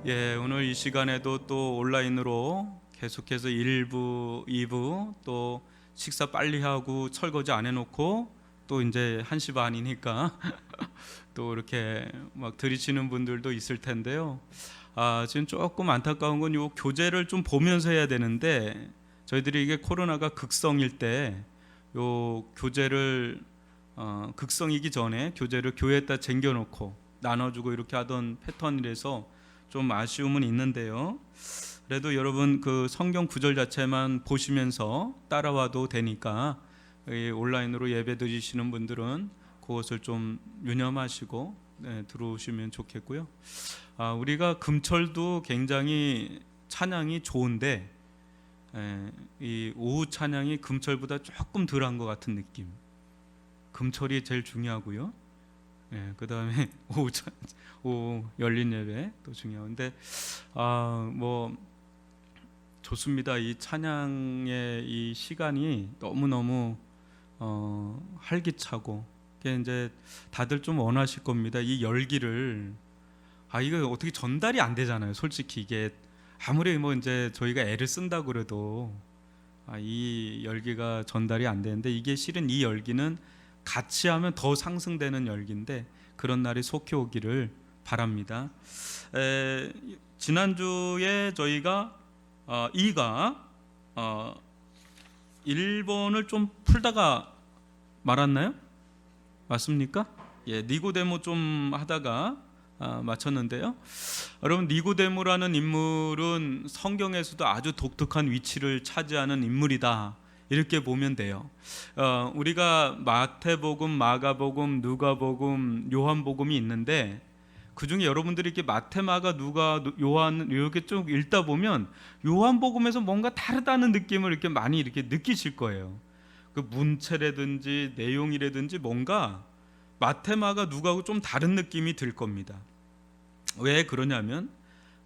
오늘 이 시간에도 또 온라인으로 계속해서 1부, 2부 또 식사 빨리 하고 설거지 안 해놓고 또 이제 1시 반이니까 또 이렇게 막 들이치는 분들도 있을 텐데요. 지금 조금 안타까운 건 요 교재를 좀 보면서 해야 되는데 저희들이 이게 코로나가 극성일 때 요 교재를 극성이기 전에 교재를 교회에다 쟁겨놓고 나눠주고 이렇게 하던 패턴이라서 좀 아쉬움은 있는데요. 그래도 여러분 그 성경 구절 자체만 보시면서 따라와도 되니까 온라인으로 예배 드리시는 분들은 그것을 좀 유념하시고 들어오시면 좋겠고요. 우리가 금철도 굉장히 찬양이 좋은데 이 오후 찬양이 금철보다 조금 덜한 것 같은 느낌. 금철이 제일 중요하고요. 그 다음에 오후 열린 예배 또 중요한데 뭐 좋습니다. 이 찬양의 이 시간이 너무 활기차고 이게 이제 다들 좀 원하실 겁니다. 이 열기를 이거 어떻게 전달이 안 되잖아요. 솔직히 이게 아무리 뭐 이제 저희가 애를 쓴다 그래도 이 열기가 전달이 안 되는데 이게 실은 이 열기는 같이 하면 더 상승되는 열기인데 그런 날이 속히 오기를 바랍니다. 지난주에 저희가 1번을 좀 풀다가 말았나요? 맞습니까? 니고데모 좀 하다가 마쳤는데요. 여러분 니고데모라는 인물은 성경에서도 아주 독특한 위치를 차지하는 인물이다. 이렇게 보면 돼요. 우리가 마태복음, 마가복음, 누가복음, 요한복음이 있는데 그 중에 여러분들이 이렇게 마태, 마가, 누가, 요한 이렇게 쭉 읽다 보면 요한복음에서 뭔가 다르다는 느낌을 이렇게 많이 이렇게 느끼실 거예요. 그 문체라든지 내용이라든지 뭔가 마태, 마가, 누가하고 좀 다른 느낌이 들 겁니다. 왜 그러냐면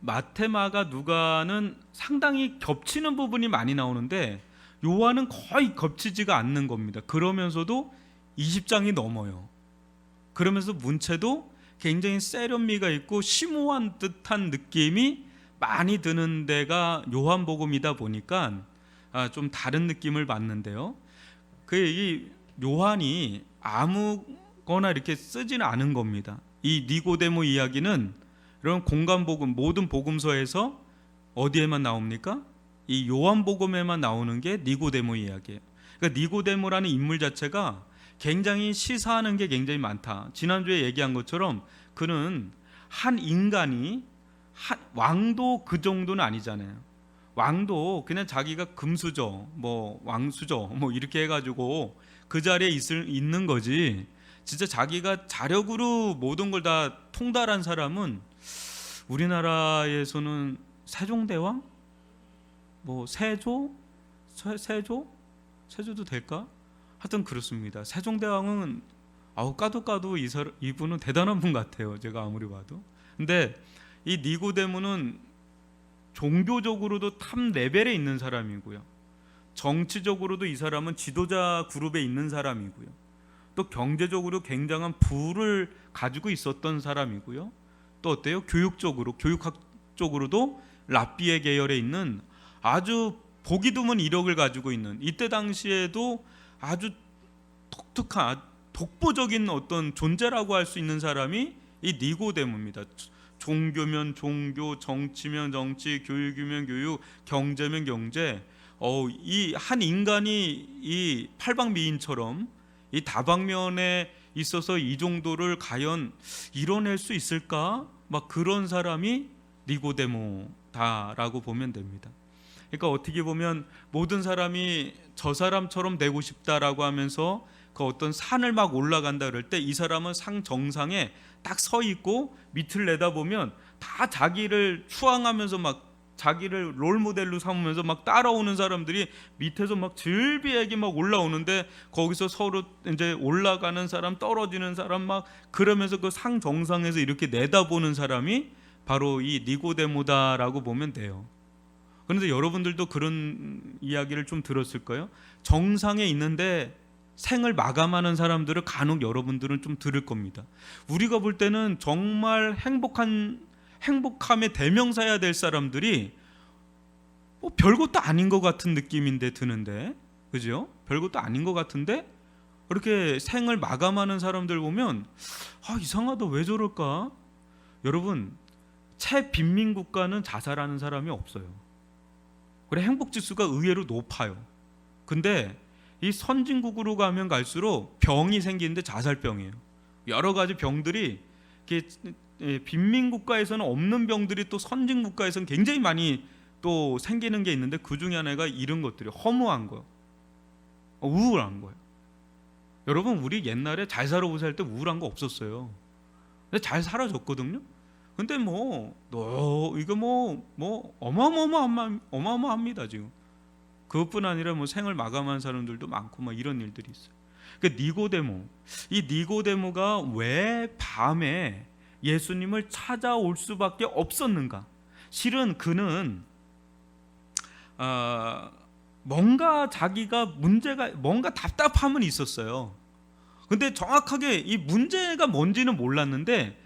마태, 마가, 누가는 상당히 겹치는 부분이 많이 나오는데 요한은 거의 겹치지가 않는 겁니다. 그러면서도 20장이 넘어요. 그러면서 문체도 굉장히 세련미가 있고 심오한 듯한 느낌이 많이 드는 데가 요한복음이다 보니까 좀 다른 느낌을 받는데요. 이 요한이 아무거나 이렇게 쓰지는 않은 겁니다. 이 니고데모 이야기는 이런 공간복음 모든 복음서에서 어디에만 나옵니까? 이 요한복음에만 나오는 게 니고데모 이야기예요. 그러니까 니고데모라는 인물 자체가 굉장히 시사하는 게 굉장히 많다. 지난주에 얘기한 것처럼 그는 한 인간이 왕도 그 정도는 아니잖아요. 왕도 그냥 자기가 금수저, 뭐 왕수저, 뭐 이렇게 해가지고 그 자리에 있는 거지. 진짜 자기가 자력으로 모든 걸 다 통달한 사람은 우리나라에서는 세종대왕, 뭐 세조도 될까? 하여튼 그렇습니다. 세종대왕은 까도 이분은 대단한 분 같아요. 제가 아무리 봐도. 근데 이 니고데모는 종교적으로도 탑 레벨에 있는 사람이고요. 정치적으로도 이 사람은 지도자 그룹에 있는 사람이고요. 또 경제적으로 굉장한 부를 가지고 있었던 사람이고요. 또 어때요? 교육학 쪽으로도 랍비의 계열에 있는 아주 보기 드문 이력을 가지고 있는, 이때 당시에도 아주 독특한 독보적인 어떤 존재라고 할 수 있는 사람이 이 니고데모입니다. 종교면 종교, 정치면 정치, 교육이면 교육, 경제면 경제. 이 한 인간이 이 팔방미인처럼 이 다방면에 있어서 이 정도를 과연 이뤄낼 수 있을까? 막 그런 사람이 니고데모다라고 보면 됩니다. 그러니까 어떻게 보면 모든 사람이 저 사람처럼 되고 싶다라고 하면서 그 어떤 산을 막 올라간다 그럴 때 이 사람은 상 정상에 딱 서 있고 밑을 내다보면 다 자기를 추앙하면서 막 자기를 롤모델로 삼으면서 막 따라오는 사람들이 밑에서 막 즐비하게 막 올라오는데 거기서 서로 이제 올라가는 사람, 떨어지는 사람 막 그러면서 그 상 정상에서 이렇게 내다보는 사람이 바로 이 니고데모다라고 보면 돼요. 그런데 여러분들도 그런 이야기를 좀 들었을 거예요. 정상에 있는데 생을 마감하는 사람들을 간혹 여러분들은 좀 들을 겁니다. 우리가 볼 때는 정말 행복함의 대명사야 될 사람들이 뭐 별것도 아닌 것 같은 느낌인데 드는데, 그죠? 별것도 아닌 것 같은데 이렇게 생을 마감하는 사람들 보면 이상하다, 왜 저럴까? 여러분, 최빈민국가는 자살하는 사람이 없어요. 그래, 행복지수가 의외로 높아요. 근데 이 선진국으로 가면 갈수록 병이 생기는데 자살병이에요. 여러 가지 병들이 빈민국가에서는 없는 병들이 또 선진국가에서는 굉장히 많이 또 생기는 게 있는데, 그 중에 하나가 이런 것들이 허무한 거예요. 우울한 거예요. 여러분, 우리 옛날에 잘 살아보고 살 때 우울한 거 없었어요. 근데 잘 살아졌거든요. 근데 이거 어마어마합니다 지금. 그것뿐 아니라 생을 마감한 사람들도 많고 이런 일들이 있어요. 그러니까 이 니고데모가 왜 밤에 예수님을 찾아올 수밖에 없었는가? 실은 그는 뭔가 자기가 뭔가 답답함은 있었어요. 근데 정확하게 이 문제가 뭔지는 몰랐는데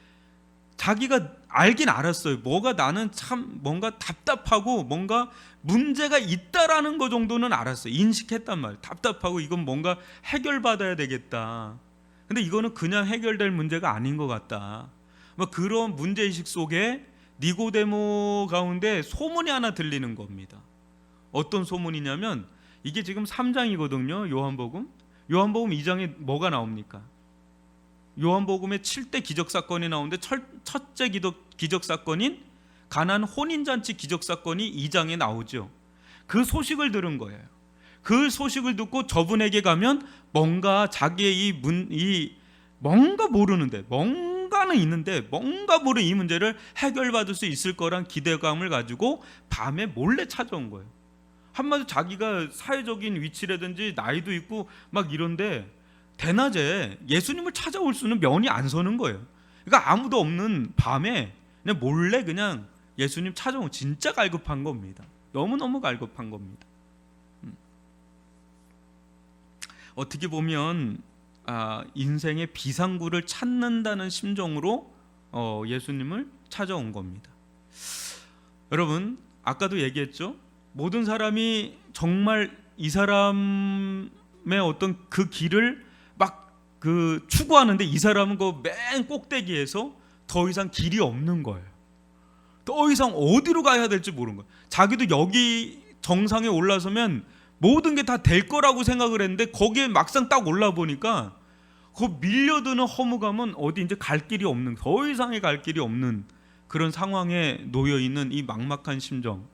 자기가 알긴 알았어요. 나는 참 뭔가 답답하고 뭔가 문제가 있다라는 거 정도는 알았어요. 인식했단 말이에요. 답답하고 이건 뭔가 해결받아야 되겠다. 근데 이거는 그냥 해결될 문제가 아닌 것 같다. 그런 문제의식 속에 니고데모 가운데 소문이 하나 들리는 겁니다. 어떤 소문이냐면, 이게 지금 3장이거든요. 요한복음 2장에 뭐가 나옵니까? 요한복음에 7대 기적사건이 나오는데 첫째 기적사건인 가나안 혼인잔치 기적사건이 2장에 나오죠. 그 소식을 들은 거예요. 그 소식을 듣고 저분에게 가면 뭔가 자기의 뭔가 모르는데, 뭔가는 있는데 뭔가 모르는 이 문제를 해결받을 수 있을 거란 기대감을 가지고 밤에 몰래 찾아온 거예요. 한마디로 자기가 사회적인 위치라든지 나이도 있고 이런데 대낮에 예수님을 찾아올 수는 면이 안 서는 거예요. 그러니까 아무도 없는 밤에 그냥 몰래 그냥 예수님 찾아온, 진짜 갈급한 겁니다. 너무너무 갈급한 겁니다. 어떻게 보면 인생의 비상구를 찾는다는 심정으로 예수님을 찾아온 겁니다. 여러분, 아까도 얘기했죠. 모든 사람이 정말 이 사람의 어떤 그 길을 추구하는데, 이 사람은 그 맨 꼭대기에서 더 이상 길이 없는 거예요. 더 이상 어디로 가야 될지 모르는 거예요. 자기도 여기 정상에 올라서면 모든 게 다 될 거라고 생각을 했는데, 거기에 막상 딱 올라 보니까 그 밀려드는 허무감은 어디 이제 갈 길이 없는, 더 이상의 갈 길이 없는 그런 상황에 놓여 있는 이 막막한 심정.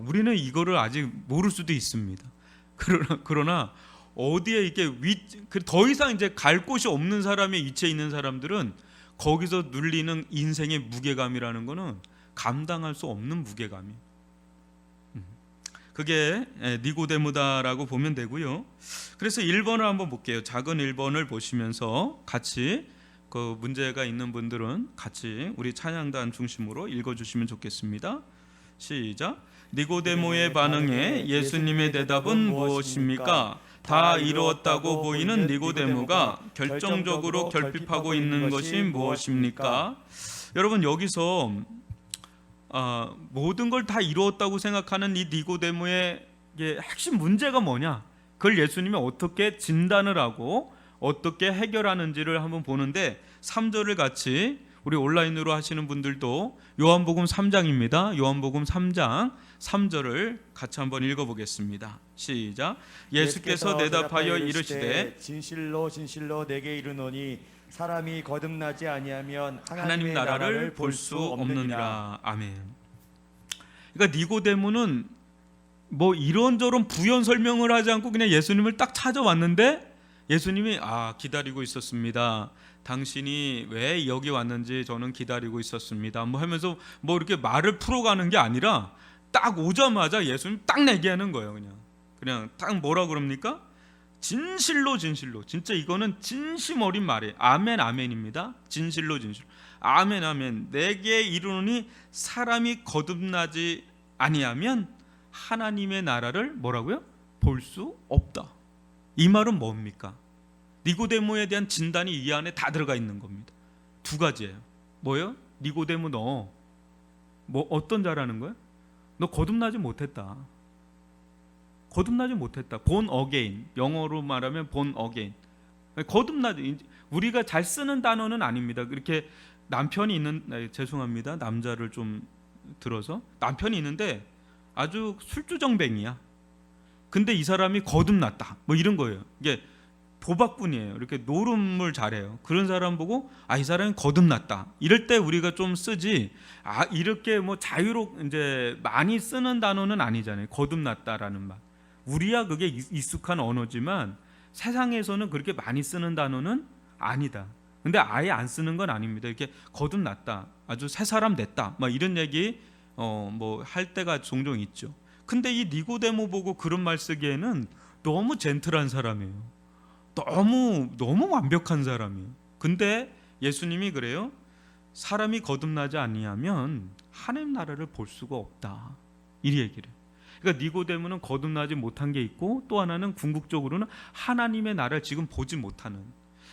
우리는 이거를 아직 모를 수도 있습니다. 그러나 어디에 이렇게 더 이상 이제 갈 곳이 없는 사람의 위치에 있는 사람들은 거기서 눌리는 인생의 무게감이라는 거는 감당할 수 없는 무게감이에요. 그게 니고데모다라고 보면 되고요. 그래서 1번을 한번 볼게요. 작은 1번을 보시면서 같이 그 문제가 있는 분들은 같이 우리 찬양단 중심으로 읽어주시면 좋겠습니다. 시작. 니고데모의 반응에 예수님의 대답은 무엇입니까? 다 이루었다고 보이는 니고데모가 결정적으로 결핍하고 있는 것이 무엇입니까? 여러분, 여기서 모든 걸 다 이루었다고 생각하는 이 니고데모의 핵심 문제가 뭐냐? 그걸 예수님이 어떻게 진단을 하고 어떻게 해결하는지를 한번 보는데, 3절을 같이 우리 온라인으로 하시는 분들도 요한복음 3장입니다. 요한복음 3장 3절을 같이 한번 읽어보겠습니다. 시작. 예수께서 대답하여 이르시되 진실로 진실로 내게 이르노니 사람이 거듭나지 아니하면 하나님 나라를 볼 수 없느니라. 아멘. 그러니까 니고데모는 이런저런 부연 설명을 하지 않고 그냥 예수님을 딱 찾아왔는데, 예수님이 기다리고 있었습니다. 당신이 왜 여기 왔는지 저는 기다리고 있었습니다. 하면서 이렇게 말을 풀어가는 게 아니라 딱 오자마자 예수님 딱 얘기하는 거예요. 그냥 딱 뭐라 그럽니까? 진실로 진실로, 진짜 이거는 진심 어린 말이에요. 아멘 아멘입니다. 진실로 진실로, 아멘 아멘. 내게 이르노니 사람이 거듭나지 아니하면 하나님의 나라를 뭐라고요? 볼 수 없다. 이 말은 뭡니까? 니고데모에 대한 진단이 이 안에 다 들어가 있는 겁니다. 두 가지예요. 뭐예요? 니고데모 너 뭐 어떤 자라는 거야? 너 거듭나지 못했다. 거듭나지 못했다. born again. 영어로 말하면 born again. 거듭나지. 우리가 잘 쓰는 단어는 아닙니다. 그렇게 남편이 있는 죄송합니다. 남자를 좀 들어서 남편이 있는데 아주 술주정뱅이야. 근데 이 사람이 거듭났다. 뭐 이런 거예요. 이게 도박꾼이에요. 이렇게 노름을 잘해요. 그런 사람 보고 이 사람이 거듭났다. 이럴 때 우리가 좀 쓰지. 이렇게 뭐 이제 많이 쓰는 단어는 아니잖아요. 거듭났다라는 말. 우리야 그게 익숙한 언어지만 세상에서는 그렇게 많이 쓰는 단어는 아니다. 근데 아예 안 쓰는 건 아닙니다. 이렇게 거듭났다. 아주 새 사람 됐다. 막 이런 얘기 뭐 할 때가 종종 있죠. 근데 이 니고데모 보고 그런 말 쓰기에는 너무 젠틀한 사람이에요. 너무 완벽한 사람이에요. 근데 예수님이 그래요. 사람이 거듭나지 아니하면 하나님 나라를 볼 수가 없다. 이 얘기를. 그러니까 니고데모는 거듭나지 못한 게 있고 또 하나는 궁극적으로는 하나님의 나라를 지금 보지 못하는.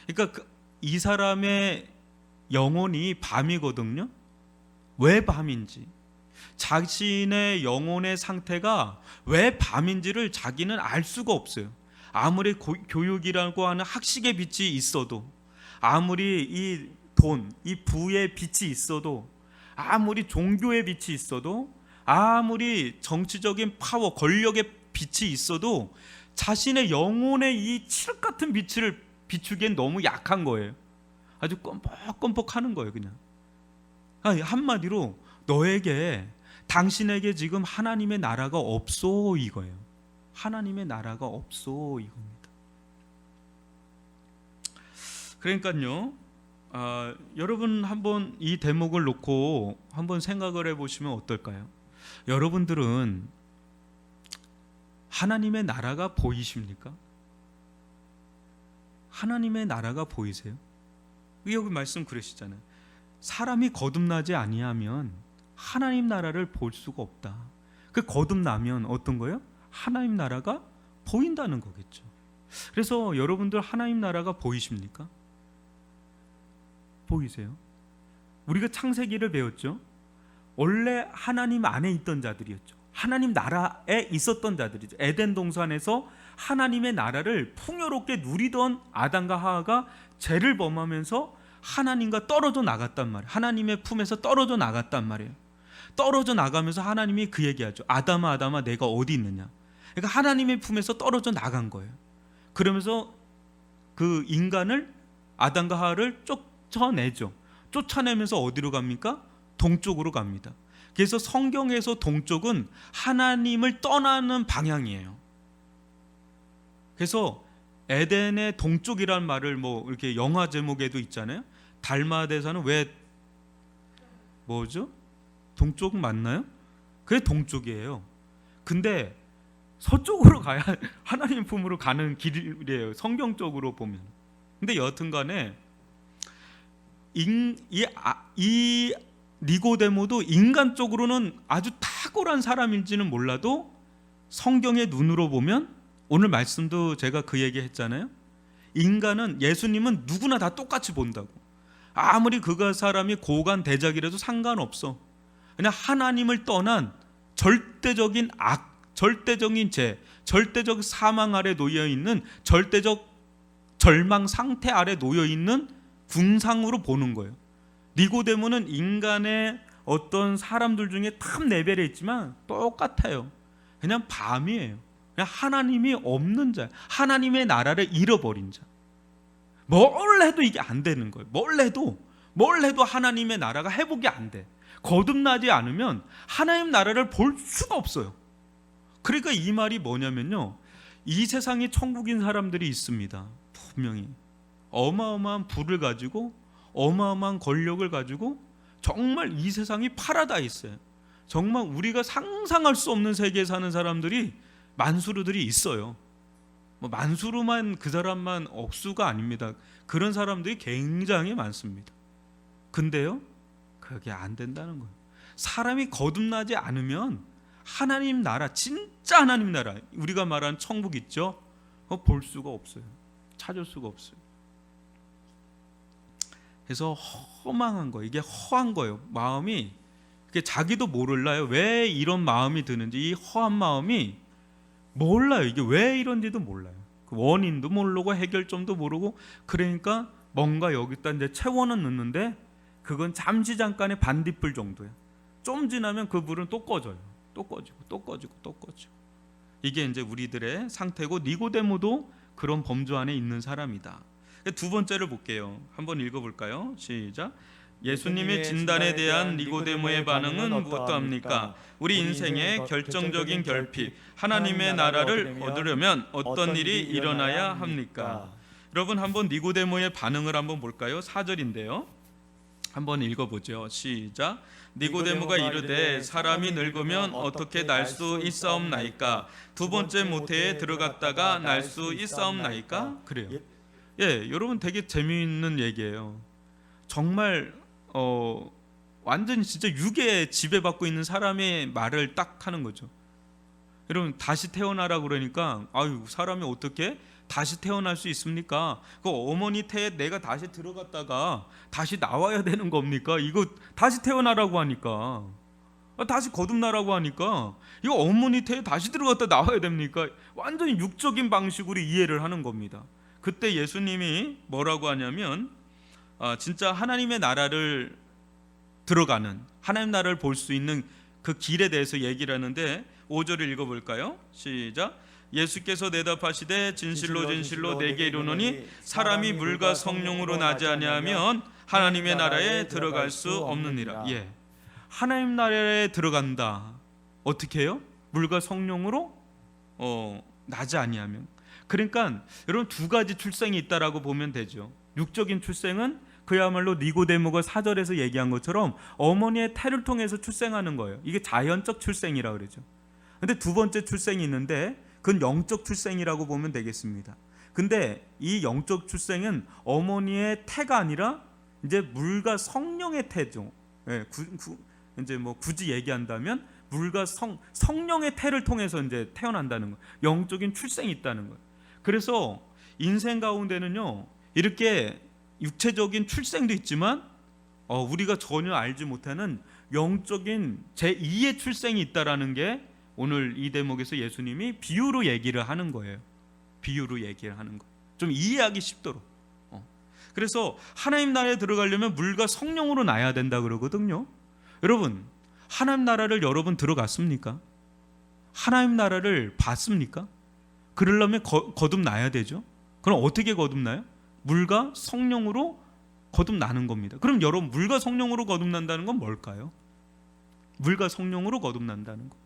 그러니까 이 사람의 영혼이 밤이거든요. 왜 밤인지, 자신의 영혼의 상태가 왜 밤인지를 자기는 알 수가 없어요. 아무리 교육이라고 하는 학식의 빛이 있어도, 아무리 이 돈, 이 부의 빛이 있어도, 아무리 종교의 빛이 있어도, 아무리 정치적인 파워, 권력의 빛이 있어도 자신의 영혼의 이 칠흑 같은 빛을 비추기엔 너무 약한 거예요. 아주 껌뻑껌뻑하는 거예요. 그냥 한마디로 너에게, 당신에게 지금 하나님의 나라가 없어 이거예요. 하나님의 나라가 없어 이겁니다. 그러니까요, 여러분 한번 이 대목을 놓고 한번 생각을 해보시면 어떨까요? 여러분들은 하나님의 나라가 보이십니까? 하나님의 나라가 보이세요? 여기 말씀 그러시잖아요. 사람이 거듭나지 아니하면 하나님 나라를 볼 수가 없다. 그 거듭나면 어떤 거예요? 하나님 나라가 보인다는 거겠죠. 그래서 여러분들 하나님 나라가 보이십니까? 보이세요? 우리가 창세기를 배웠죠. 원래 하나님 안에 있던 자들이었죠. 하나님 나라에 있었던 자들이죠. 에덴 동산에서 하나님의 나라를 풍요롭게 누리던 아담과 하와가 죄를 범하면서 하나님과 떨어져 나갔단 말이에요. 하나님의 품에서 떨어져 나갔단 말이에요. 떨어져 나가면서 하나님이 그 얘기하죠. 아담아 아담아 내가 어디 있느냐. 그러니까 하나님의 품에서 떨어져 나간 거예요. 그러면서 그 인간을, 아담과 하와를 쫓아내죠. 쫓아내면서 어디로 갑니까? 동쪽으로 갑니다. 그래서 성경에서 동쪽은 하나님을 떠나는 방향이에요. 그래서 에덴의 동쪽이라는 말을 뭐 이렇게 영화 제목에도 있잖아요. 달마대사는 왜 뭐죠? 동쪽 맞나요? 그게 동쪽이에요. 근데 서쪽으로 가야 하나님 품으로 가는 길이에요. 성경적으로 보면. 근데 여튼간에 이 니고데모도 인간적으로는 아주 탁월한 사람인지는 몰라도 성경의 눈으로 보면, 오늘 말씀도 제가 그 얘기 했잖아요. 인간은, 예수님은 누구나 다 똑같이 본다고. 아무리 그 사람이 고관 대작이라도 상관없어. 그냥 하나님을 떠난 절대적인 악, 절대적인 죄, 절대적 사망 아래 놓여있는, 절대적 절망 상태 아래 놓여있는 군상으로 보는 거예요. 니고데모는 인간의 어떤 사람들 중에 탑 레벨에 있지만 똑같아요. 그냥 밤이에요. 그냥 하나님이 없는 자, 하나님의 나라를 잃어버린 자. 뭘 해도 이게 안 되는 거예요. 뭘 해도 하나님의 나라가 회복이 안 돼. 거듭나지 않으면 하나님 나라를 볼 수가 없어요. 그러니까 이 말이 뭐냐면요, 이 세상에 천국인 사람들이 있습니다. 분명히 어마어마한 부를 가지고, 어마어마한 권력을 가지고, 정말 이 세상이 파라다이스예요. 정말 우리가 상상할 수 없는 세계에 사는 사람들이, 만수르들이 있어요. 뭐 만수르만, 그 사람만 억수가 아닙니다. 그런 사람들이 굉장히 많습니다. 근데요, 그게 안 된다는 거예요. 사람이 거듭나지 않으면 하나님 나라, 진짜 하나님 나라, 우리가 말하는 천국 있죠? 볼 수가 없어요. 찾을 수가 없어요. 그래서 허망한 거예요. 이게 허한 거예요. 마음이 그게 자기도 몰라요. 왜 이런 마음이 드는지. 이 허한 마음이 몰라요. 이게 왜 이런지도 몰라요. 그 원인도 모르고 해결점도 모르고, 그러니까 뭔가 여기다 이제 채워는 넣는데 그건 잠시 잠깐의 반딧불 정도예요. 좀 지나면 그 불은 또 꺼져요. 또 꺼지고 또 꺼지고 또 꺼지고. 이게 이제 우리들의 상태고, 니고데모도 그런 범주 안에 있는 사람이다. 두 번째를 볼게요. 한번 읽어볼까요? 시작. 예수님의 진단에 대한 니고데모의 반응은 무엇합니까? 우리 인생의 결정적인 결핍, 하나님의 나라를 얻으려면 어떤 일이 일어나야 합니까? 여러분, 한번 니고데모의 반응을 한번 볼까요? 4절인데요. 한번 읽어보죠. 시작. 니고데모가 이르되 사람이 늙으면 어떻게 날 수 있사옵나이까? 두 번째 모태에 들어갔다가 날 수 있사옵나이까? 그래요. 예, 여러분, 되게 재미있는 얘기예요. 정말 완전히 진짜 육에 지배받고 있는 사람의 말을 딱 하는 거죠. 여러분, 다시 태어나라 그러니까 아유, 사람이 어떻게 다시 태어날 수 있습니까? 그 어머니 태에 내가 다시 들어갔다가 다시 나와야 되는 겁니까? 이거 다시 태어나라고 하니까, 다시 거듭나라고 하니까 이거 어머니 태에 다시 들어갔다 나와야 됩니까? 완전히 육적인 방식으로 이해를 하는 겁니다. 그때 예수님이 뭐라고 하냐면 진짜 하나님의 나라를 들어가는, 하나님 나라를 볼 수 있는 그 길에 대해서 얘기를 하는데 5절을 읽어볼까요? 시작. 예수께서 대답하시되 진실로 진실로 내게 이르노니 사람이 물과 성령으로 나지 아니하면 하나님의 나라에 들어갈 수 없느니라. 예, 하나님 나라에 들어간다. 어떻게 해요? 물과 성령으로 나지 아니하면. 그러니까 여러분, 두 가지 출생이 있다라고 보면 되죠. 육적인 출생은 그야말로 니고데모가 4절에서 얘기한 것처럼 어머니의 태를 통해서 출생하는 거예요. 이게 자연적 출생이라 그러죠. 근데 두 번째 출생이 있는데 그건 영적 출생이라고 보면 되겠습니다. 근데 이 영적 출생은 어머니의 태가 아니라 이제 물과 성령의 태죠. 예, 이제 뭐 굳이 얘기한다면 물과 성령의 태를 통해서 이제 태어난다는 거. 영적인 출생이 있다는 거예요. 그래서 인생 가운데는요, 이렇게 육체적인 출생도 있지만 우리가 전혀 알지 못하는 영적인 제2의 출생이 있다라는 게 오늘 이 대목에서 예수님이 비유로 얘기를 하는 거예요. 비유로 얘기를 하는 거. 좀 이해하기 쉽도록. 그래서 하나님 나라에 들어가려면 물과 성령으로 나야 된다 그러거든요. 여러분, 하나님 나라를 여러분 들어갔습니까? 하나님 나라를 봤습니까? 그러려면 거듭나야 되죠. 그럼 어떻게 거듭나요? 물과 성령으로 거듭나는 겁니다. 그럼 여러분, 물과 성령으로 거듭난다는 건 뭘까요? 물과 성령으로 거듭난다는 거.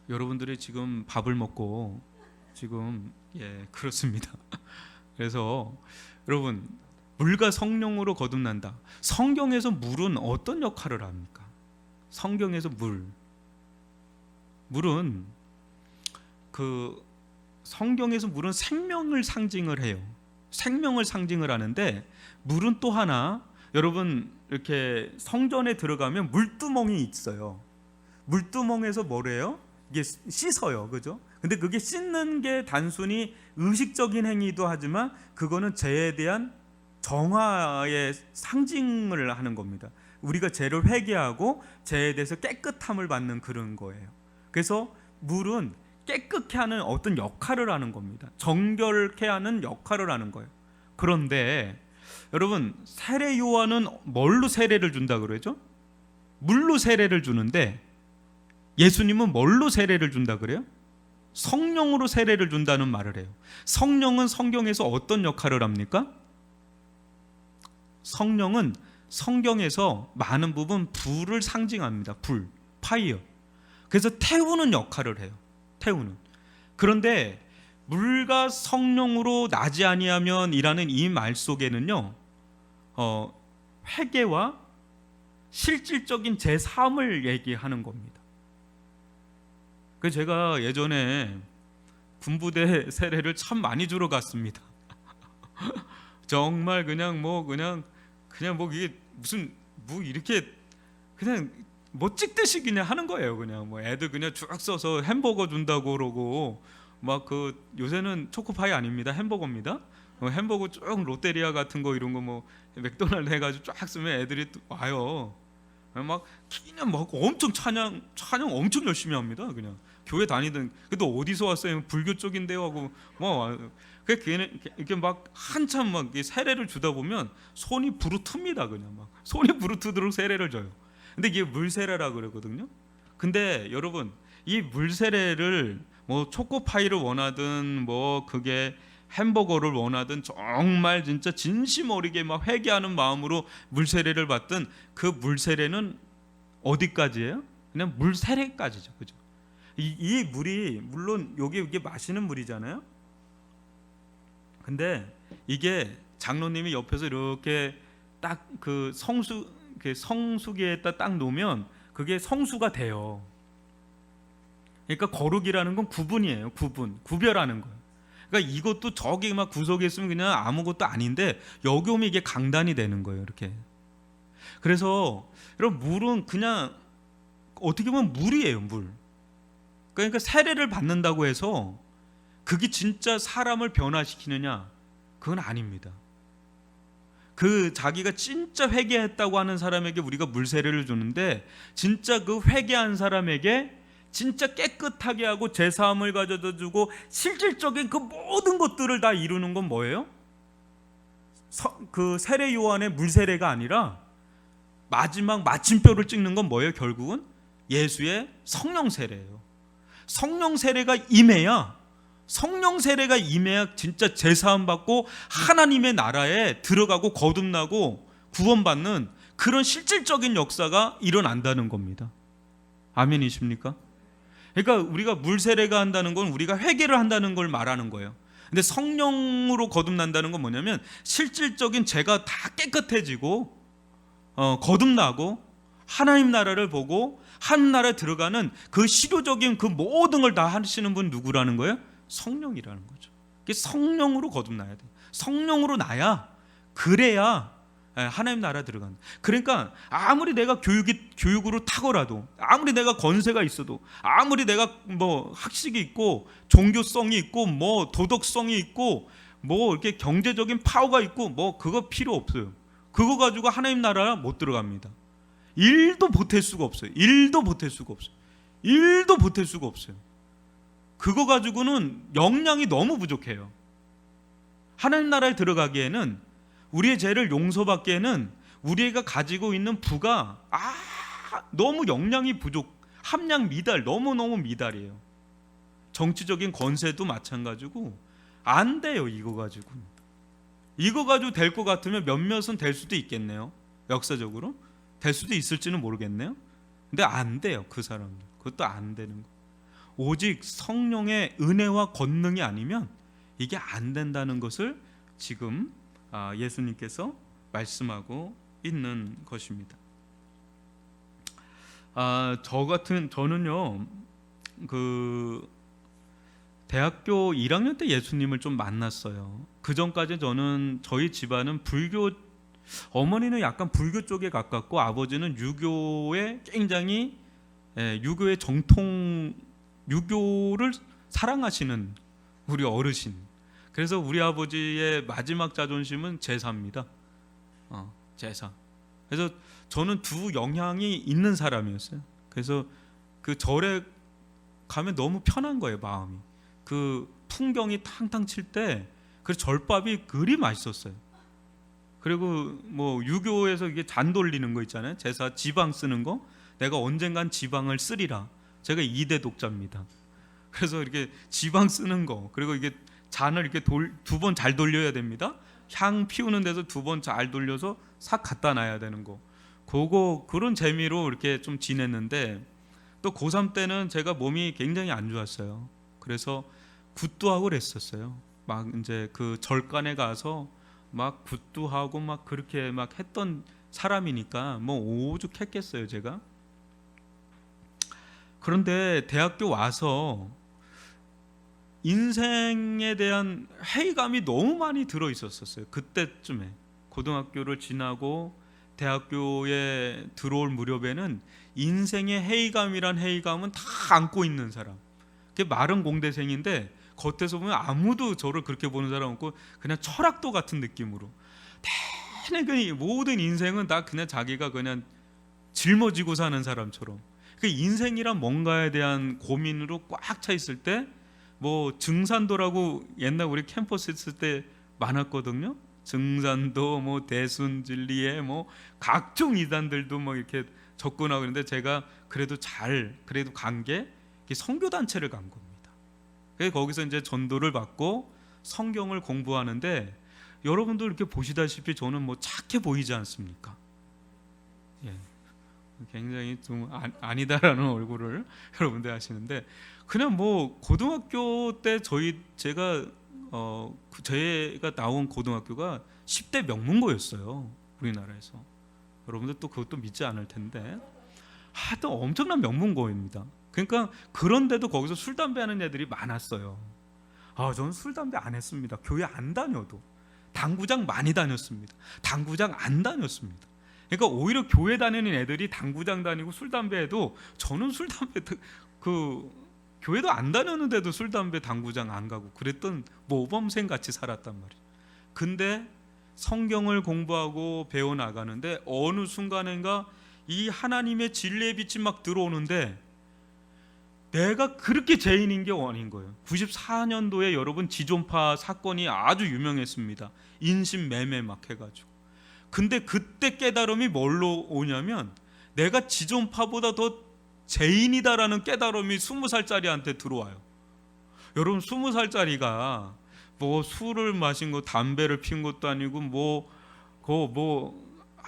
여러분들이 지금 밥을 먹고 지금 그렇습니다. 그래서 여러분, 물과 성령으로 거듭난다. 성경에서 물은 어떤 역할을 합니까? 성경에서 물은 성경에서 물은 생명을 상징을 해요. 생명을 상징을 하는데, 물은 또 하나, 여러분 이렇게 성전에 들어가면 물두멍이 있어요. 물두멍에서 뭐래요? 이게 씻어요, 그죠? 근데 그게 씻는 게 단순히 의식적인 행위도 하지만 그거는 죄에 대한 정화의 상징을 하는 겁니다. 우리가 죄를 회개하고 죄에 대해서 깨끗함을 받는 그런 거예요. 그래서 물은 깨끗게 하는 어떤 역할을 하는 겁니다. 정결케 하는 역할을 하는 거예요. 그런데 여러분, 세례 요한은 뭘로 세례를 준다 그러죠? 물로 세례를 주는데 예수님은 뭘로 세례를 준다 그래요? 성령으로 세례를 준다는 말을 해요. 성령은 성경에서 어떤 역할을 합니까? 성령은 성경에서 많은 부분 불을 상징합니다. 불, 파이어. 그래서 태우는 역할을 해요. 태우는. 그런데 물과 성령으로 나지 아니하면 이라는 이 말 속에는요, 회개와 실질적인 제 삶을 얘기하는 겁니다. 그래서 제가 예전에 군부대 세례를 참 많이 주러 갔습니다. 정말 그냥 이게 무슨 이렇게 그냥 찍듯이 그냥 하는 거예요. 그냥 애들 그냥 쭉 써서 햄버거 준다고 그러고 막 그 요새는 초코파이 아닙니다. 햄버거입니다. 햄버거 쭉 롯데리아 같은 거 이런 거 뭐 맥도날드 해가지고 쫙 쓰면 애들이 또 와요. 막 그냥 막 엄청 찬양 엄청 열심히 합니다. 그냥 교회 다니던 그래도 어디서 왔어요? 불교 쪽인데요 하고 뭐 그 걔는 이렇게 막 한참 막 세례를 주다 보면 손이 부르틉니다. 그냥 막 손이 부르트도록 세례를 줘요. 근데 이게 물세례라 그러거든요. 근데 여러분 이 물세례를 뭐 초코파이를 원하든 뭐 그게 햄버거를 원하든 정말 진짜 진심 어리게 막 회개하는 마음으로 물세례를 받든 그 물세례는 어디까지예요? 그냥 물세례까지죠, 그죠? 이 물이 물론 이게 마시는 물이잖아요. 근데 이게 장로님이 옆에서 이렇게 딱 그 성수기에다 딱 놓으면 그게 성수가 돼요. 그러니까 거룩이라는 건 구분이에요. 구별하는 거예요. 그러니까 이것도 저기 막 구석에 있으면 그냥 아무것도 아닌데 여기 오면 이게 강단이 되는 거예요. 이렇게. 그래서 여러분 물은 그냥 어떻게 보면 물이에요. 물. 그러니까 세례를 받는다고 해서 그게 진짜 사람을 변화시키느냐? 그건 아닙니다. 그 자기가 진짜 회개했다고 하는 사람에게 우리가 물세례를 주는데 진짜 그 회개한 사람에게 진짜 깨끗하게 하고 제사함을 가져다 주고 실질적인 그 모든 것들을 다 이루는 건 뭐예요? 그 세례 요한의 물세례가 아니라 마지막 마침표를 찍는 건 뭐예요? 결국은 예수의 성령 세례예요. 성령 세례가 임해야 진짜 제사함 받고 하나님의 나라에 들어가고 거듭나고 구원받는 그런 실질적인 역사가 일어난다는 겁니다. 아멘이십니까? 그러니까 우리가 물세례가 한다는 건 우리가 회개를 한다는 걸 말하는 거예요. 근데 성령으로 거듭난다는 건 뭐냐면 실질적인 죄가 다 깨끗해지고 거듭나고 하나님 나라를 보고 하나님 나라에 들어가는 그 실효적인 그 모든 걸 다 하시는 분 누구라는 거예요? 성령이라는 거죠. 성령으로 거듭나야 돼요. 성령으로 나야 그래야 하나님 나라 들어간다. 그러니까 아무리 내가 교육으로 탁월하도 아무리 내가 권세가 있어도 아무리 내가 뭐 학식이 있고 종교성이 있고 뭐 도덕성이 있고 뭐 이렇게 경제적인 파워가 있고 뭐 그거 필요 없어요. 그거 가지고 하나님 나라 못 들어갑니다. 일도 보탤 수가 없어요. 그거 가지고는 역량이 너무 부족해요. 하나님 나라에 들어가기에는 우리의 죄를 용서받기에는 우리가 가지고 있는 부가 너무 역량이 부족, 함량 미달, 너무너무 미달이에요. 정치적인 권세도 마찬가지고 안 돼요. 이거 가지고 될 것 같으면 몇몇은 될 수도 있겠네요. 역사적으로 될 수도 있을지는 모르겠네요. 근데 안 돼요. 그 사람들 그것도 안 되는 거. 오직 성령의 은혜와 권능이 아니면 이게 안 된다는 것을 지금 예수님께서 말씀하고 있는 것입니다. 저는요 그 대학교 1학년 때 예수님을 좀 만났어요. 그 전까지 저는 저희 집안은 불교, 어머니는 약간 불교 쪽에 가깝고 아버지는 유교에 굉장히 유교의 정통, 유교를 사랑하시는 우리 어르신. 그래서 우리 아버지의 마지막 자존심은 제사입니다. 제사. 그래서 저는 두 영향이 있는 사람이었어요. 그래서 그 절에 가면 너무 편한 거예요, 마음이. 그 풍경이 탕탕 칠 때 그 절밥이 그리 맛있었어요. 그리고 뭐 유교에서 이게 잔 돌리는 거 있잖아요. 제사 지방 쓰는 거. 내가 언젠간 지방을 쓰리라. 제가 2대 독자입니다. 그래서 이렇게 지방 쓰는 거, 그리고 이게 잔을 이렇게 두 번 잘 돌려야 됩니다. 향 피우는 데서 두 번 잘 돌려서 싹 갖다 놔야 되는 거. 그런 재미로 이렇게 좀 지냈는데 또 고3 때는 제가 몸이 굉장히 안 좋았어요. 그래서 굿도 하고 그랬었어요. 막 이제 그 절간에 가서 막 굿도 하고 막 그렇게 막 했던 사람이니까 뭐 오죽했겠어요, 제가. 그런데 대학교 와서 인생에 대한 회의감이 너무 많이 들어 있었어요. 그때쯤에 고등학교를 지나고 대학교에 들어올 무렵에는 인생의 회의감이란 회의감은 다 안고 있는 사람. 그게 마른 공대생인데 겉에서 보면 아무도 저를 그렇게 보는 사람 없고 그냥 철학도 같은 느낌으로 대단히 그 모든 인생은 다 그냥 자기가 그냥 짊어지고 사는 사람처럼 그 인생이란 뭔가에 대한 고민으로 꽉 차 있을 때 뭐 증산도라고 옛날 우리 캠퍼스 있을 때 많았거든요. 증산도 뭐 대순진리에 뭐 각종 이단들도 뭐 이렇게 접근하고 있는데 제가 그래도 간 게 선교 단체를 간 겁니다. 그래서 거기서 이제 전도를 받고 성경을 공부하는데 여러분도 이렇게 보시다시피 저는 뭐 착해 보이지 않습니까? 예. 굉장히 좀 아니다라는 얼굴을 여러분들 하시는데 그냥 뭐 고등학교 때 제가 나온 고등학교가 10대 명문고였어요. 우리나라에서. 여러분들 또 그것도 믿지 않을 텐데 하여튼 엄청난 명문고입니다. 그러니까 그런데도 거기서 술 담배 하는 애들이 많았어요. 저는 술 담배 안 했습니다. 교회 안 다녀도. 당구장 많이 다녔습니다. 당구장 안 다녔습니다. 그러니까 오히려 교회 다니는 애들이 당구장 다니고 술 담배 해도 저는 술 담배 교회도 안 다녔는데도 술 담배 당구장 안 가고 그랬던 모범생 같이 살았단 말이에요. 근데 성경을 공부하고 배워 나가는데 어느 순간인가 이 하나님의 진리의 빛이 막 들어오는데 내가 그렇게 죄인인 게 원인 거예요. 94년도에 여러분 지존파 사건이 아주 유명했습니다. 인신매매 막 해가지고. 근데 그때 깨달음이 뭘로 오냐면 내가 지존파보다 더 죄인이다라는 깨달음이 20살짜리한테 들어와요. 여러분 20살짜리가 뭐 술을 마신 거 담배를 피운 것도 아니고 뭐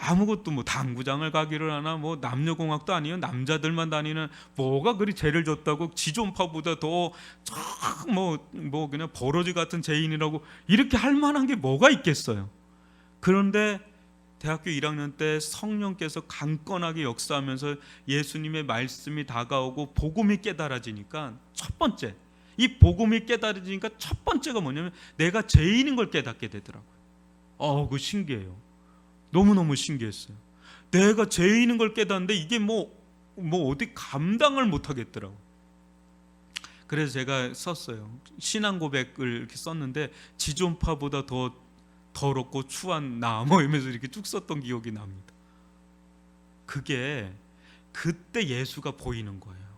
아무것도 뭐 당구장을 가기를 하나 뭐 남녀공학도 아니에요. 남자들만 다니는 뭐가 그리 죄를 졌다고 지존파보다 더 뭐 그냥 버러지 같은 죄인이라고 이렇게 할 만한 게 뭐가 있겠어요. 그런데 대학교 1학년 때 성령께서 강건하게 역사하면서 예수님의 말씀이 다가오고 복음이 깨달아지니까 첫 번째가 뭐냐면 내가 죄인인 걸 깨닫게 되더라고요. 그거 신기해요. 너무너무 신기했어요. 내가 죄인인 걸 깨닫는데 이게 뭐 어디 감당을 못 하겠더라고요. 그래서 제가 썼어요. 신앙 고백을 이렇게 썼는데 지존파보다 더 더럽고 추한 나 뭐 이러면서 이렇게 쭉 썼던 기억이 납니다. 그게 그때 예수가 보이는 거예요.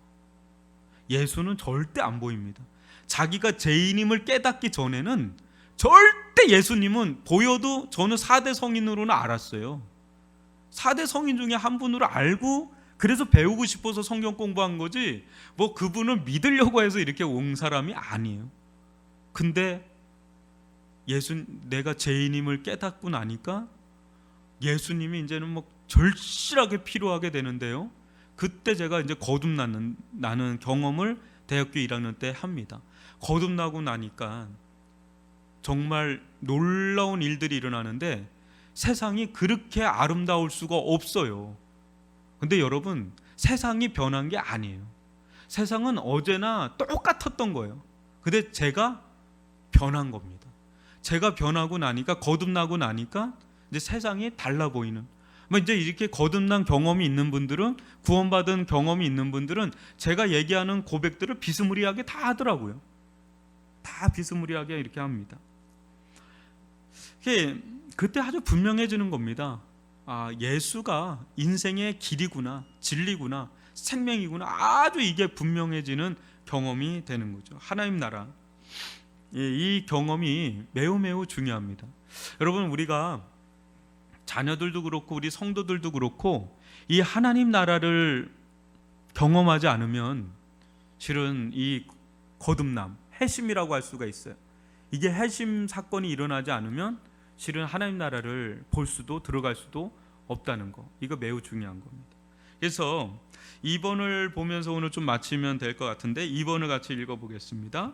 예수는 절대 안 보입니다. 자기가 죄인임을 깨닫기 전에는 절대 예수님은 보여도 저는 4대 성인으로는 알았어요. 4대 성인 중에 한 분으로 알고 그래서 배우고 싶어서 성경 공부한 거지 뭐 그분을 믿으려고 해서 이렇게 온 사람이 아니에요. 근데 내가 죄인임을 깨닫고 나니까 예수님이 이제는 뭐 절실하게 필요하게 되는데요. 그때 제가 이제 거듭나는 경험을 대학교 1학년 때 합니다. 거듭나고 나니까 정말 놀라운 일들이 일어나는데 세상이 그렇게 아름다울 수가 없어요. 근데 여러분 세상이 변한 게 아니에요. 세상은 어제나 똑같았던 거예요. 근데 제가 변한 겁니다. 제가 변하고 나니까 거듭나고 나니까 이제 세상이 달라 보이는. 이제 이렇게 거듭난 경험이 있는 분들은 구원받은 경험이 있는 분들은 제가 얘기하는 고백들을 비스무리하게 다 하더라고요. 다 비스무리하게 이렇게 합니다. 그때 아주 분명해지는 겁니다. 예수가 인생의 길이구나, 진리구나, 생명이구나. 아주 이게 분명해지는 경험이 되는 거죠. 하나님 나라. 이 경험이 매우 매우 중요합니다. 여러분 우리가 자녀들도 그렇고 우리 성도들도 그렇고 이 하나님 나라를 경험하지 않으면 실은 이 거듭남, 해심이라고 할 수가 있어요. 이게 해심 사건이 일어나지 않으면 실은 하나님 나라를 볼 수도 들어갈 수도 없다는 거. 이거 매우 중요한 겁니다. 그래서 2번을 보면서 오늘 좀 마치면 될 것 같은데 2번을 같이 읽어보겠습니다.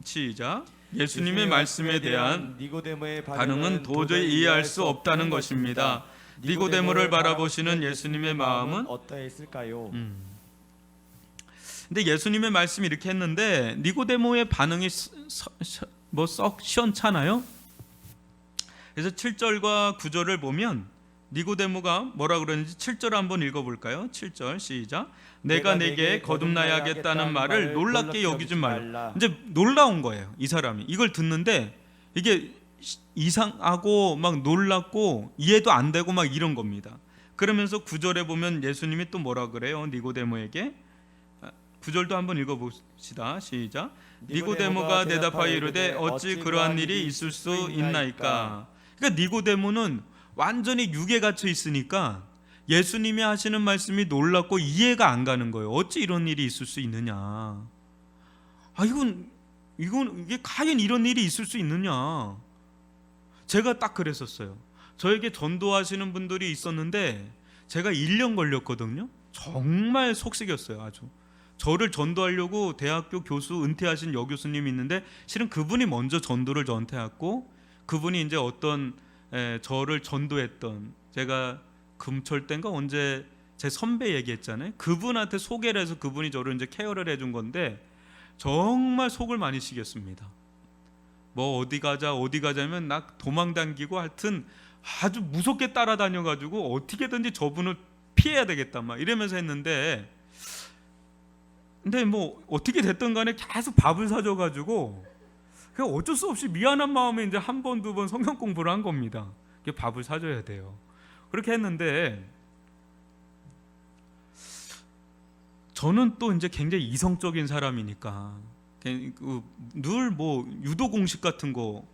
시작. 예수님의 말씀에 대한 니고데모의 반응은 도저히 이해할 수 없다는 것입니다. 니고데모를 바라보시는 예수님의 마음은 어떠했을까요? 근데 예수님의 말씀이 이렇게 했는데 니고데모의 반응이 썩 시원찮아요. 그래서 7절과 9절을 보면 니고데모가 뭐라 그러는지 7절 한번 읽어볼까요? 7절 시작. 내가 내게 거듭나야 하겠다는 말을 놀랍게 여기지 말라. 이제 놀라운 거예요. 이 사람이 이걸 듣는데 이게 이상하고 막 놀랍고 이해도 안 되고 막 이런 겁니다. 그러면서 9절에 보면 예수님이 또 뭐라 그래요? 니고데모에게 9절도 한번 읽어봅시다. 시작. 니고데모가 대답하여 이르되 어찌 그러한 일이 있을 수 있나이까. 그러니까 니고데모는 완전히 육에 갇혀 있으니까 예수님이 하시는 말씀이 놀랍고 이해가 안 가는 거예요. 어찌 이런 일이 있을 수 있느냐. 아 이게 과연 이런 일이 있을 수 있느냐. 제가 딱 그랬었어요. 저에게 전도하시는 분들이 있었는데 제가 1년 걸렸거든요. 정말 속색였어요. 아주. 저를 전도하려고 대학교 교수 은퇴하신 여교수님이 있는데 실은 그분이 먼저 전도를 저한테 했고 그분이 이제 어떤 저를 전도했던 제가 금철 때인가 언제 제 선배 얘기했잖아요. 그분한테 소개를 해서 그분이 저를 이제 케어를 해준 건데 정말 속을 많이 시켰습니다. 뭐 어디 가자면 나 도망 당기고 하여튼 아주 무섭게 따라다녀가지고 어떻게든지 저분을 피해야 되겠다 막 이러면서 했는데 근데 뭐 어떻게 됐든 간에 계속 밥을 사줘가지고 그냥 어쩔 수 없이 미안한 마음에 이제 한 번, 두 번 성경 공부를 한 겁니다. 밥을 사줘야 돼요. 그렇게 했는데 저는 또 이제 굉장히 이성적인 사람이니까 늘 뭐 유도 공식 같은 거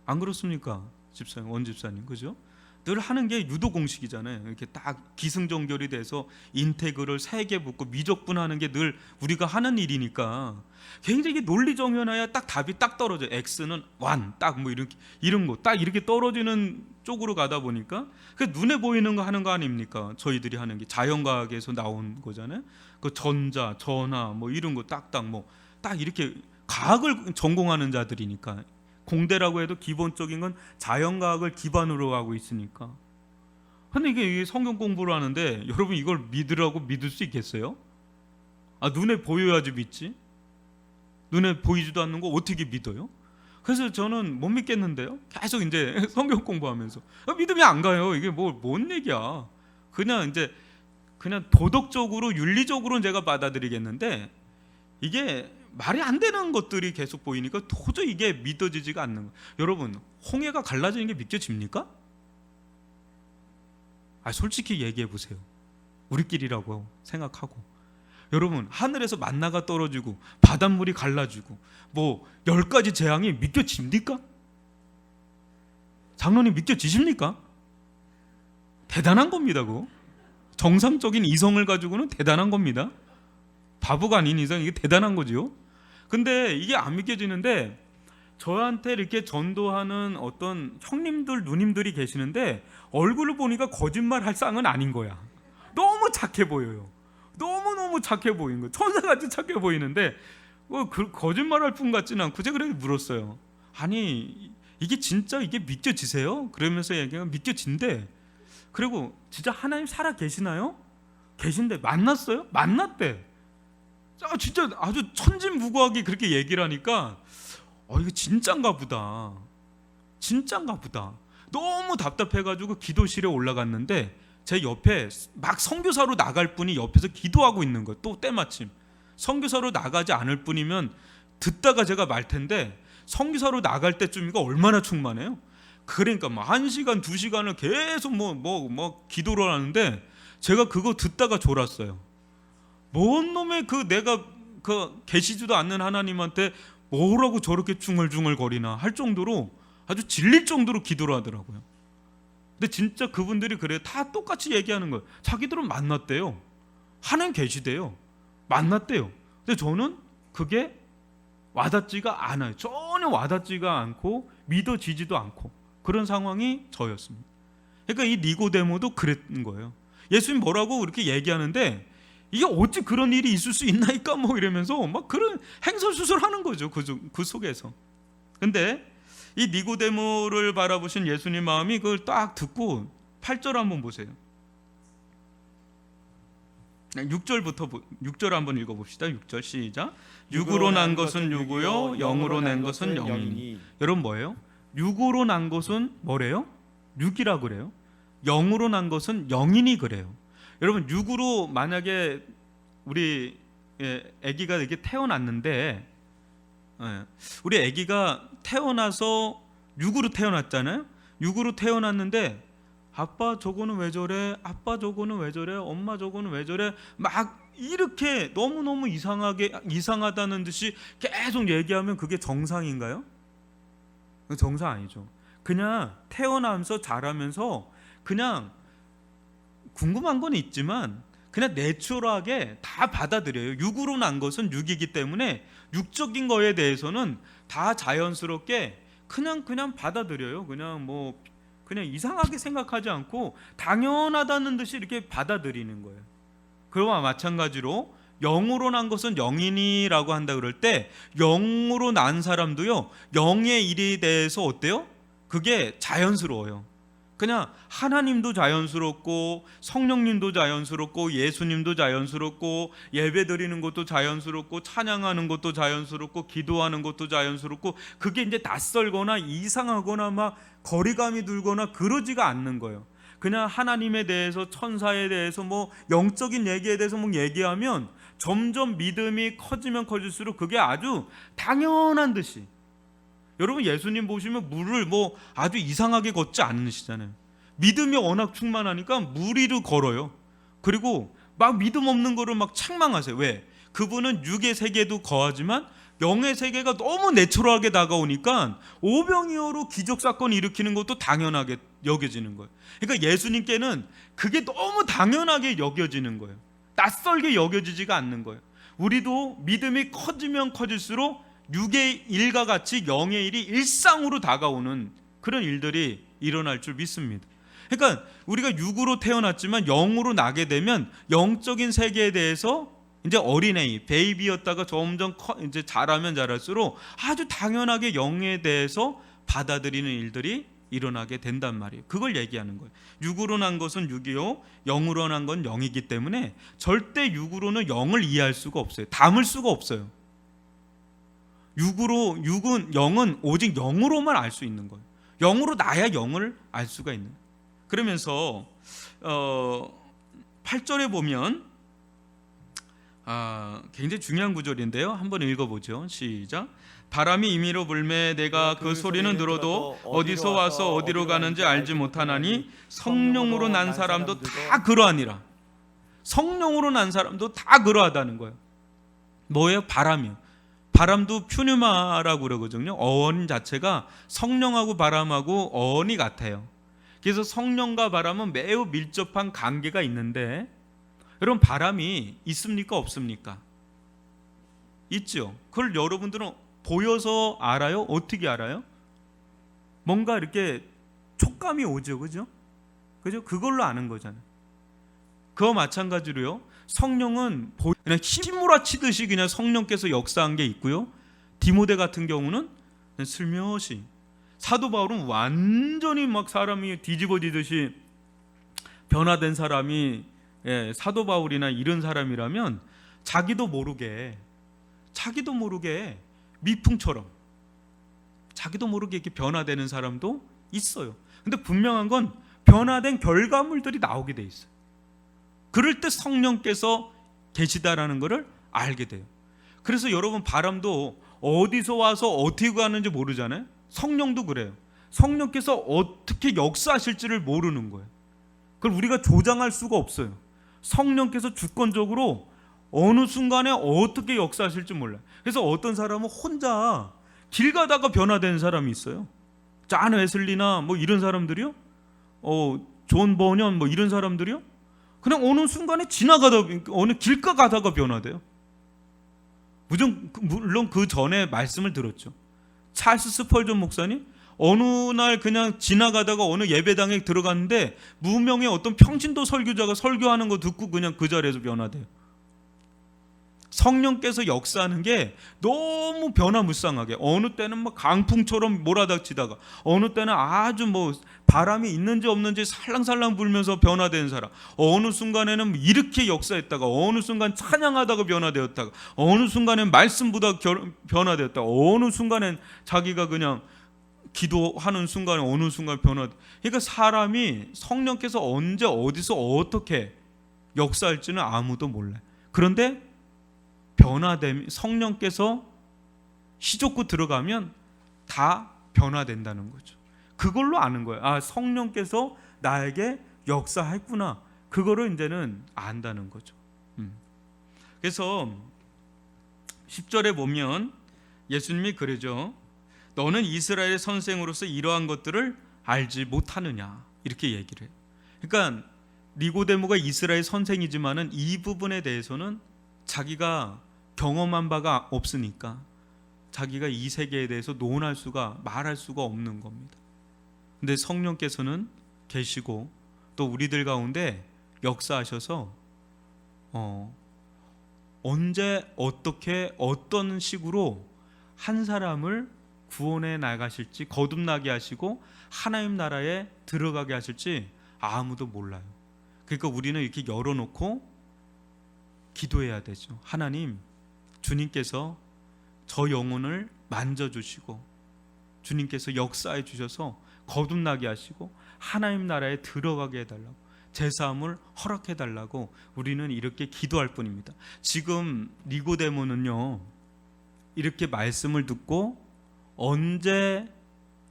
안 그렇습니까? 집사님, 원 집사님, 그죠? 늘 하는 게 유도 공식이잖아요. 이렇게 딱 기승전결이 돼서 인테그를 3개 붙고 미적분하는 게 늘 우리가 하는 일이니까 굉장히 논리정연해야 딱 답이 딱 떨어져요. X는 1, 딱 뭐 이렇게 이런 거 딱 이렇게 떨어지는 쪽으로 가다 보니까 그 눈에 보이는 거 하는 거 아닙니까? 저희들이 하는 게 자연과학에서 나온 거잖아요. 그 전자, 전화 뭐 이런 거 딱딱 뭐 딱 이렇게 과학을 전공하는 자들이니까 공대라고 해도 기본적인 건 자연과학을 기반으로 하고 있으니까. 근데 이게 성경 공부를 하는데 여러분 이걸 믿으라고 믿을 수 있겠어요? 아 눈에 보여야지 믿지. 눈에 보이지도 않는 거 어떻게 믿어요? 그래서 저는 못 믿겠는데요. 계속 이제 성경 공부하면서 믿음이 안 가요. 이게 뭔 얘기야? 그냥 도덕적으로 윤리적으로는 제가 받아들이겠는데 이게 말이 안 되는 것들이 계속 보이니까 도저히 이게 믿어지지가 않는 거예요. 여러분 홍해가 갈라지는 게 믿겨집니까? 솔직히 얘기해 보세요. 우리끼리라고 생각하고 여러분 하늘에서 만나가 떨어지고 바닷물이 갈라지고 뭐 10가지 재앙이 믿겨집니까? 장로님 믿겨지십니까? 대단한 겁니다. 그거 정상적인 이성을 가지고는 대단한 겁니다. 바보가 아닌 이상 이게 대단한 거죠. 근데 이게 안 믿겨지는데 저한테 이렇게 전도하는 어떤 형님들 누님들이 계시는데 얼굴을 보니까 거짓말 할 쌍은 아닌 거야. 너무 착해 보여요. 너무너무 착해 보이는 거예요. 천사같이 착해 보이는데 거짓말할 분 같지는 않고 제가 그렇게 물었어요. 아니 이게 진짜 이게 믿겨지세요? 그러면서 얘기가 믿겨진대. 그리고 진짜 하나님 살아 계시나요? 계신데 만났어요? 만났대. 진짜 아주 천진무구하게 그렇게 얘기를 하니까 이거 진짠가 보다. 진짠가 보다. 너무 답답해가지고 기도실에 올라갔는데 제 옆에 막 선교사로 나갈 분이 옆에서 기도하고 있는 거예요. 또 때마침 선교사로 나가지 않을 뿐이면 듣다가 제가 말 텐데 선교사로 나갈 때쯤이가 얼마나 충만해요. 그러니까 막 1시간 2시간을 계속 뭐 기도를 하는데 제가 그거 듣다가 졸았어요. 뭔 놈의 내가 계시지도 않는 하나님한테 뭐라고 저렇게 중얼중얼 거리나 할 정도로 아주 질릴 정도로 기도를 하더라고요. 근데 진짜 그분들이 그래요. 다 똑같이 얘기하는 거예요. 자기들은 만났대요. 하나님 계시대요. 만났대요. 근데 저는 그게 와닿지가 않아요. 전혀 와닿지가 않고 믿어지지도 않고 그런 상황이 저였습니다. 그러니까 이 니고데모도 그랬는 거예요. 예수님 뭐라고 그렇게 얘기하는데 이게 어찌 그런 일이 있을 수 있나이까 뭐 이러면서 막 그런 행설수설하는 거죠. 그 속에서. 근데 이 니고데모를 바라보신 예수님 마음이 그걸 딱 듣고 8절 한번 보세요. 6절 한번 읽어봅시다. 6절 시작. 육으로 난 것은 육이요 영으로 낸 것은 영이니. 여러분 뭐예요? 육으로 난 것은 뭐래요? 육이라고 그래요. 영으로 난 것은 영이니 그래요. 여러분 육으로 만약에 우리 아기가 이렇게 태어났는데 우리 아기가 태어나서 육으로 태어났잖아요. 육으로 태어났는데 아빠 저거는 왜 저래? 아빠 저거는 왜 저래? 엄마 저거는 왜 저래? 막 이렇게 너무너무 이상하다는 듯이 계속 얘기하면 그게 정상인가요? 정상 아니죠. 그냥 태어나면서 자라면서 그냥 궁금한 건 있지만 그냥 내추럴하게 다 받아들여요. 육으로 난 것은 육이기 때문에 육적인 거에 대해서는 다 자연스럽게 그냥 받아들여요. 그냥 이상하게 생각하지 않고 당연하다는 듯이 이렇게 받아들이는 거예요. 그와 마찬가지로 영으로 난 것은 영이니라고 한다 그럴 때 영으로 난 사람도요, 영의 일에 대해서 어때요? 그게 자연스러워요. 그냥 하나님도 자연스럽고 성령님도 자연스럽고 예수님도 자연스럽고 예배드리는 것도 자연스럽고 찬양하는 것도 자연스럽고 기도하는 것도 자연스럽고 그게 이제 낯설거나 이상하거나 막 거리감이 들거나 그러지가 않는 거예요. 그냥 하나님에 대해서 천사에 대해서 뭐 영적인 얘기에 대해서 뭐 얘기하면 점점 믿음이 커지면 커질수록 그게 아주 당연한 듯이, 여러분 예수님 보시면 물을 뭐 아주 이상하게 걷지 않으시잖아요. 믿음이 워낙 충만하니까 물 위로 걸어요. 그리고 막 믿음 없는 거를 막 책망하세요. 왜? 그분은 육의 세계도 거하지만 영의 세계가 너무 내추럴하게 다가오니까 오병이어로 기적 사건 일으키는 것도 당연하게 여겨지는 거예요. 그러니까 예수님께는 그게 너무 당연하게 여겨지는 거예요. 낯설게 여겨지지가 않는 거예요. 우리도 믿음이 커지면 커질수록 육의 일과 같이 영의 일이 일상으로 다가오는 그런 일들이 일어날 줄 믿습니다. 그러니까 우리가 육으로 태어났지만 영으로 나게 되면 영적인 세계에 대해서 이제 어린애, 베이비였다가 점점 이제 자라면 자랄수록 아주 당연하게 영에 대해서 받아들이는 일들이 일어나게 된단 말이에요. 그걸 얘기하는 거예요. 육으로 난 것은 육이요, 영으로 난 건 영이기 때문에 절대 육으로는 영을 이해할 수가 없어요. 담을 수가 없어요. 영은 오직 영으로만 알 수 있는 거예요. 영으로 나야 영을 알 수가 있는 거예요. 그러면서 8절에 보면 굉장히 중요한 구절인데요. 한번 읽어보죠. 시작. 바람이 임의로 불매 내가 그 소리는 들어도 어디서 와서 어디로 가는지 알지 못하나니 성령으로 난 사람도 다 그러하니라. 성령으로 난 사람도 다 그러하다는 거예요. 뭐예요? 바람이요. 바람도 퓨뉴마라고 그러거든요. 어원 자체가 성령하고 바람하고 어원이 같아요. 그래서 성령과 바람은 매우 밀접한 관계가 있는데, 여러분 바람이 있습니까 없습니까? 있죠. 그걸 여러분들은 보여서 알아요? 어떻게 알아요? 뭔가 이렇게 촉감이 오죠, 그죠? 그걸로 아는 거잖아요. 그와 마찬가지로요, 성령은 그냥 휘몰아치듯이 그냥 성령께서 역사한 게 있고요, 디모데 같은 경우는 그냥 슬며시, 사도 바울은 완전히 막 사람이 뒤집어지듯이 변화된 사람이 사도 바울이나 이런 사람이라면 자기도 모르게 미풍처럼 자기도 모르게 이렇게 변화되는 사람도 있어요. 근데 분명한 건 변화된 결과물들이 나오게 돼 있어요. 그럴 때 성령께서 계시다라는 것을 알게 돼요. 그래서 여러분 바람도 어디서 와서 어떻게 가는지 모르잖아요. 성령도 그래요. 성령께서 어떻게 역사하실지를 모르는 거예요. 그걸 우리가 조장할 수가 없어요. 성령께서 주권적으로 어느 순간에 어떻게 역사하실지 몰라요. 그래서 어떤 사람은 혼자 길 가다가 변화되는 사람이 있어요. 잔 웨슬리나 뭐 이런 사람들이요, 존 버년 뭐 이런 사람들이요, 그냥 어느 순간에 어느 길가 가다가 변화돼요. 물론 그 전에 말씀을 들었죠. 찰스 스펄전 목사님 어느 날 그냥 지나가다가 어느 예배당에 들어갔는데 무명의 어떤 평신도 설교자가 설교하는 거 듣고 그냥 그 자리에서 변화돼요. 성령께서 역사하는 게 너무 변화무쌍하게, 어느 때는 막 강풍처럼 몰아닥치다가 어느 때는 아주 뭐 바람이 있는지 없는지 살랑살랑 불면서 변화된 사람, 어느 순간에는 이렇게 역사했다가 어느 순간 찬양하다가 변화되었다가 어느 순간엔 말씀보다 변화되었다가 어느 순간엔 자기가 그냥 기도하는 순간에 어느 순간 변화. 그러니까 사람이 성령께서 언제 어디서 어떻게 역사할지는 아무도 몰라요. 그런데 변화됨, 성령께서 휘젓고 들어가면 다 변화된다는 거죠. 그걸로 아는 거예요. 아, 성령께서 나에게 역사했구나. 그거를 이제는 안다는 거죠. 그래서 10절에 보면 예수님이 그러죠. 너는 이스라엘의 선생으로서 이러한 것들을 알지 못하느냐, 이렇게 얘기를 해요. 그러니까 니고데모가 이스라엘 선생이지만은 이 부분에 대해서는 자기가 경험한 바가 없으니까 자기가 이 세계에 대해서 논할 수가, 말할 수가 없는 겁니다. 근데 성령께서는 계시고 또 우리들 가운데 역사하셔서 언제 어떻게 어떤 식으로 한 사람을 구원해 나가실지, 거듭나게 하시고 하나님 나라에 들어가게 하실지 아무도 몰라요. 그러니까 우리는 이렇게 열어놓고 기도해야 되죠. 하나님, 주님께서 저 영혼을 만져주시고 주님께서 역사해 주셔서 거듭나게 하시고 하나님 나라에 들어가게 해달라고, 제사함을 허락해 달라고 우리는 이렇게 기도할 뿐입니다. 지금 니고데모는요, 이렇게 말씀을 듣고 언제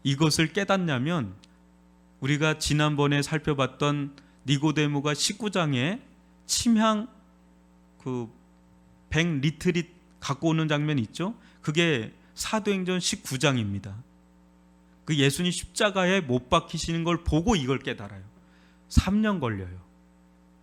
이것을 깨닫냐면, 우리가 지난번에 살펴봤던 니고데모가 19장에 침향 그 100리트릿 갖고 오는 장면 있죠? 그게 사도행전 19장입니다. 그 예수님 십자가에 못 박히시는 걸 보고 이걸 깨달아요. 3년 걸려요.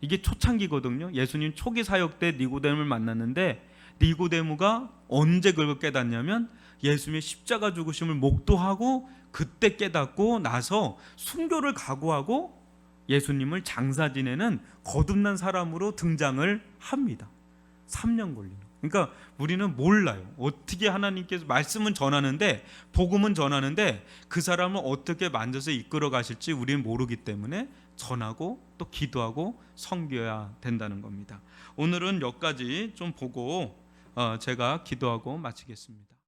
이게 초창기거든요. 예수님 초기 사역 때 니고데모를 만났는데, 니고데모가 언제 그걸 깨닫냐면 예수님의 십자가 죽으심을 목도하고 그때 깨닫고 나서 순교를 각오하고 예수님을 장사 지내는 거듭난 사람으로 등장을 합니다. 3년 걸리는. 그러니까 우리는 몰라요. 어떻게 하나님께서 말씀은 전하는데, 복음은 전하는데 그 사람을 어떻게 만져서 이끌어 가실지 우리는 모르기 때문에 전하고 또 기도하고 섬겨야 된다는 겁니다. 오늘은 여기까지 좀 보고 제가 기도하고 마치겠습니다.